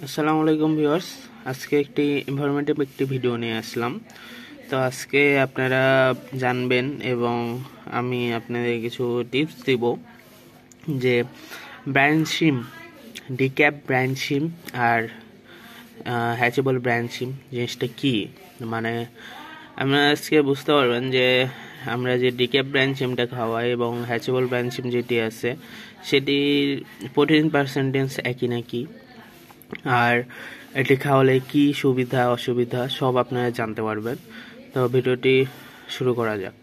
আসসালামু আলাইকুম ভিউয়ার্স। আজকে একটি ইনফরমেটিভ একটি ভিডিও নিয়ে আসলাম। তো আজকে আপনারা জানবেন এবং আমি আপনাদের কিছু টিপস দিব যে ব্রাঞ্চ সিম, ডিক্যাপ ব্রাঞ্চ সিম আর হ্যাচেবল ব্রাঞ্চ সিম জিনিসটা কি। মানে আপনারা আজকে বুঝতে পারবেন যে আমরা যে ডিক্যাপ ব্রাঞ্চ সিমটা খাওয়াই এবং হ্যাচেবল ব্রাঞ্চ সিম যেটি আছে সেটির প্রোটিন পার্সেন্টেজ একই নাকি, আর এটি খাওয়ালে কি সুবিধা অসুবিধা সব আপনারা জানতে পারবেন। তো ভিডিওটি শুরু করা যাক।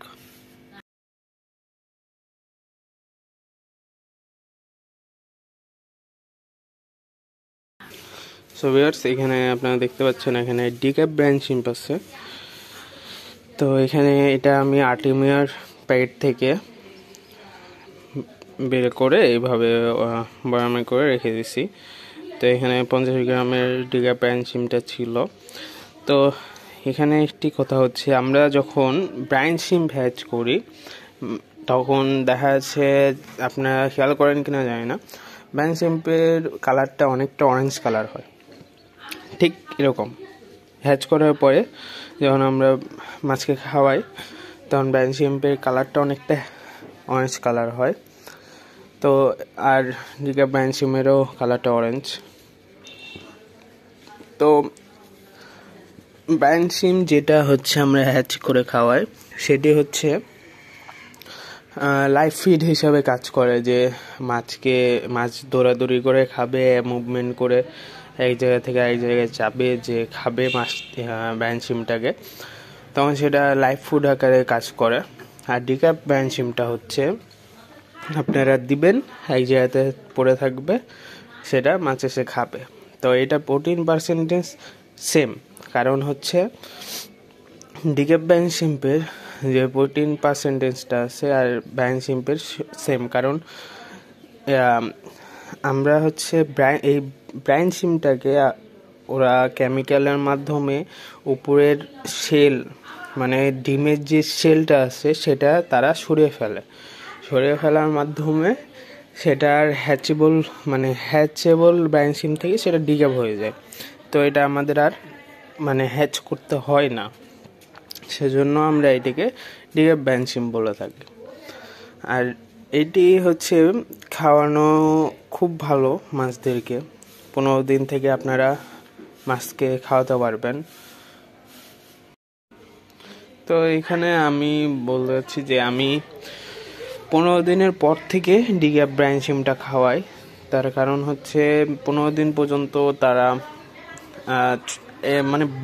সো ভিউয়ার্স, এখানে আপনারা দেখতে পাচ্ছেন এখানে ডিক্যাপ ব্র্যান্ড সিম্প আছে। তো এখানে এটা আমি আর্টিমিয়ার প্যাকেট থেকে বের করে এইভাবে বয়ামে করে রেখে দিছি। তো এখানে 50 গ্রামের ডিক্যাপ ব্র্যান্ড সিমটা ছিল। তো এখানে একটি কথা হচ্ছে, আমরা যখন ব্রাঞ্চ সিম হ্যাচ করি তখন দেখা যাচ্ছে, আপনারা খেয়াল করেন কিনা জানি না, ব্রাঞ্চ সিমের কালারটা অনেকটা অরেঞ্জ কালার হয়। ঠিক এরকম হ্যাচ করার পরে যখন আমরা মাছকে খাওয়াই তখন ব্রাঞ্চ সিমের কালারটা অনেকটা অরেঞ্জ কালার হয়। তো আর ডিক্যাপ ব্রাঞ্চ সিমেরও কালারটা অরেঞ্জ। তো ব্রাঞ্চ সিম যেটা হচ্ছে আমরা হ্যাচ করে খাওয়াই সেটি হচ্ছে লাইফ ফিড হিসাবে কাজ করে, যে মাছ দৌড়াদৌড়ি করে খাবে, মুভমেন্ট করে এক জায়গা থেকে আরেক জায়গায় যাবে, যে খাবে মাছ ব্রাঞ্চ সিমটাকে, তখন সেটা লাইফ ফুড আকারে কাজ করে। আর ডিক্যাপ ব্রাঞ্চ সিমটা হচ্ছে আপনারা দিবেন, এক জায়গাতে পড়ে থাকবে, সেটা মাছ এসে খাবে। তো এটা প্রোটিন পার্সেন্টেজ সেম, কারণ হচ্ছে ডিক্যাপ ব্রাঞ্চ সিম্পের যে প্রোটিন পার্সেন্টেজটা আছে আর ব্রাঞ্চ সিম্পের সেম, কারণ আমরা হচ্ছে এই ব্রাঞ্চ সিমটাকে ওরা কেমিক্যালের মাধ্যমে উপরের সেল, মানে ডিমের যে সেলটা আছে সেটা তারা সরিয়ে ফেলার মাধ্যমে সেটার হ্যাচেবল ব্রাঞ্চ সিম থেকে সেটা ডিক্যাপ হয়ে যায়। তো এটা আমাদের আর হ্যাচ করতে হয় না, সেজন্য আমরা এটিকে ডিক্যাপ ব্রাঞ্চ সিম বলে থাকি। আর এটি হচ্ছে খাওয়ানো খুব ভালো মাছদেরকে। 15 দিন থেকে আপনারা মাছকে খাওয়াতে পারবেন। তো এখানে আমি বলতে চাচ্ছি যে আমি 15 দিনের পর থেকে ডিক্যাপ ব্রাঞ্চ সিমটা খাওয়াই। তার কারণ হচ্ছে 15 দিন পর্যন্ত তারা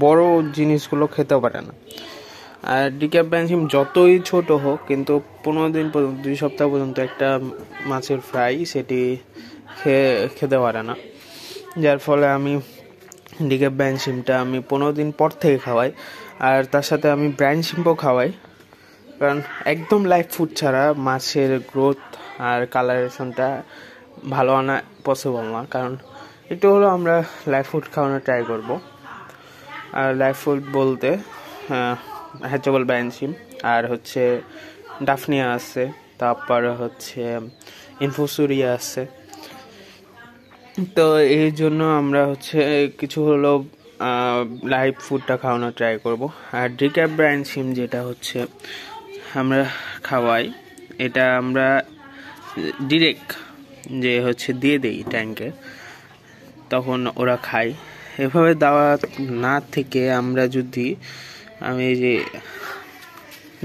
বড় জিনিসগুলো খেতে পারে না। আর ডিক্যাপ ব্রাঞ্চ সিম যতই ছোট হোক, কিন্তু 15 দিন পর্যন্ত 2 সপ্তাহ পর্যন্ত একটা মাছের ফ্রাই সেটি খেতে পারে না। যার ফলে আমি ডিক্যাপ ব্রাঞ্চ সিমটা আমি 15 দিন পর থেকে খাওয়াই। আর তার সাথে আমি ব্রাঞ্চ সিমও খাওয়াই, কারণ একদম লাইভ ফুড ছাড়া মাছের গ্রোথ আর কালারেশনটা ভালো আনা পসিবল না। কারণ একটু হলো আমরা লাইভ ফুড খাওয়ানোর ট্রাই করব। আর লাইভ ফুড বলতে হ্যাচেবল ব্রাঞ্চ সিম আর হচ্ছে ডাফনিয়া আছে, তারপর হচ্ছে ইনফোসুরিয়া আছে। তো এই জন্য আমরা হচ্ছে কিছু হলো লাইভ ফুডটা খাওয়ানোর ট্রাই করব। আর ডিক্যাপ ব্রাঞ্চ সিম যেটা হচ্ছে আমরা খাওয়াই, এটা আমরা ডিরেক্ট যে হচ্ছে দিয়ে দেই ট্যাঙ্কে, তখন ওরা খায়। এভাবে দেওয়া না থেকে আমি যে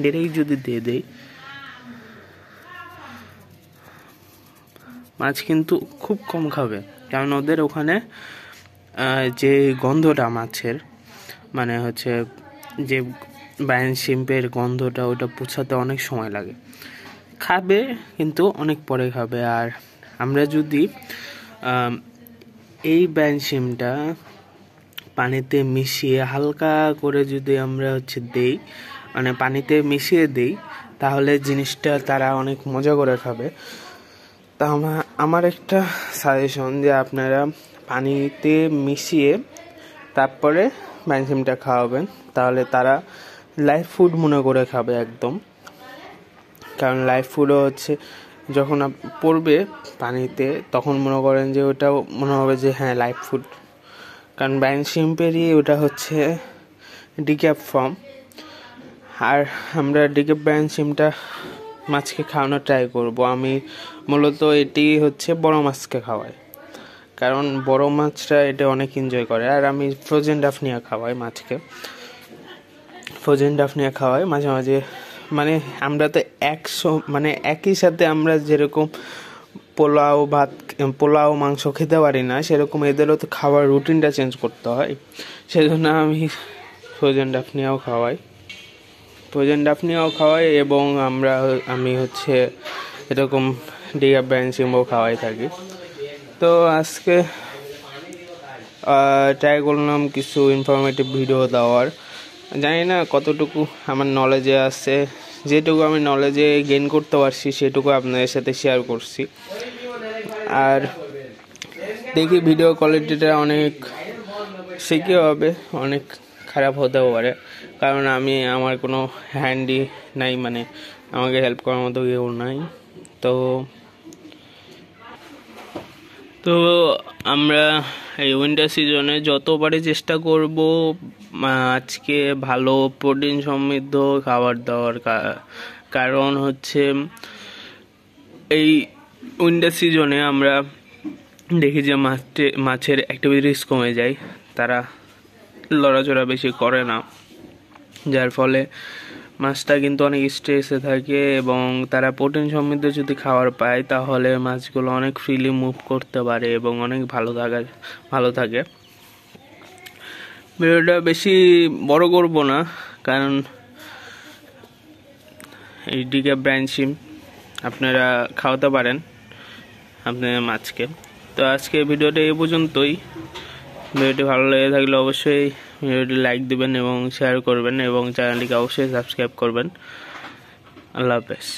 ডিরেক্ট যদি দিয়ে দেই, মাছ কিন্তু খুব কম খাবে, কারণ ওদের ওখানে যে গন্ধটা মাছের হচ্ছে যে ব্রাঞ্চ সিম্পের গন্ধটা, ওটা পুছাতে অনেক সময় লাগে। খাবে কিন্তু অনেক পরে খাবে। আর আমরা যদি এই ব্রাঞ্চ সিমটা পানিতে মিশিয়ে হালকা করে যদি আমরা হচ্ছে দেই, পানিতে মিশিয়ে দেই, তাহলে জিনিসটা তারা অনেক মজা করে খাবে। তা আমার একটা সাজেশন, যে আপনারা পানিতে মিশিয়ে তারপরে ব্রাঞ্চ সিমটা খাওয়াবেন, তাহলে তারা লাইভ ফুড মনে করে খাবে একদম। কারণ লাইভ ফুডও হচ্ছে যখন পড়বে পানিতে, তখন মনে করেন যে ওটাও মনে হবে যে হ্যাঁ লাইভ ফুড কারণ ব্যান্ড শিম্পেরই ওটা হচ্ছে ডিক্যাপ ফর্ম। আর আমরা ডিক্যাপ ব্যান্ড শিমটা মাছকে খাওয়ানোর ট্রাই করব। আমি মূলত এটি হচ্ছে বড় মাছকে খাওয়াই, কারণ বড় মাছটা এটা অনেক এনজয় করে। আর আমি ফ্রোজেন ডাফনিয়া খাওয়াই মাছকে, মাঝে মাঝে। মানে আমরা তো একই সাথে আমরা যেরকম পোলাও মাংস খেতে পারি না, সেরকম এদেরও তো খাওয়ার রুটিনটা চেঞ্জ করতে হয়। সেজন্য আমি ফ্রোজেন ডাফনিয়াও খাওয়াই এবং আমি হচ্ছে এরকম ডিক্যাপ ব্যান্ড শিমও খাওয়াই থাকি। তো আজকে ট্রাই করলাম কিছু ইনফরমেটিভ ভিডিও দেওয়ার। জানি না কতটুকু আমার নলেজে আছে, যেটুকু আমি নলেজে গেইন করতে পারছি সেটুকু আপনাদের সাথে শেয়ার করছি। আর দেখি ভিডিও কোয়ালিটিটা অনেক শিখে হবে, অনেক খারাপ হতেও পারে, কারণ আমার কোনো হ্যান্ডি নাই, মানে আমাকে হেল্প করার মতো কেউ নাই। তো আমরা এই উইন্টার সিজনে যত পারি চেষ্টা করব আজকে ভালো প্রোটিন সমৃদ্ধ খাবার দাবার, কারণ হচ্ছে এই উইন্টার সিজনে আমরা দেখি যে মাছের অ্যাক্টিভিটিস কমে যায়, তারা লড়াচড়া বেশি করে না, যার ফলে মাছটা কিন্তু অনেক স্ট্রেসে থাকে। এবং তারা প্রোটিন সমৃদ্ধ যদি খাবার পায় তাহলে মাছগুলো অনেক ফ্রিলি মুভ করতে পারে এবং অনেক ভালো থাকে। ভিডিওটা বেশি বড় করব না, কারণ এই ডিক্যাপ ব্যান্ড শিম আপনারা খাওয়াতে পারেন আপনার মাছকে। তো আজকে ভিডিওটা এই পর্যন্তই। ভিডিওটি ভালো লেগে থাকলে অবশ্যই ভিডিওটি লাইক দিবেন এবং শেয়ার করবেন এবং চ্যানেলটিকে অবশ্যই সাবস্ক্রাইব করবেন। আল্লাহ হাফেজ।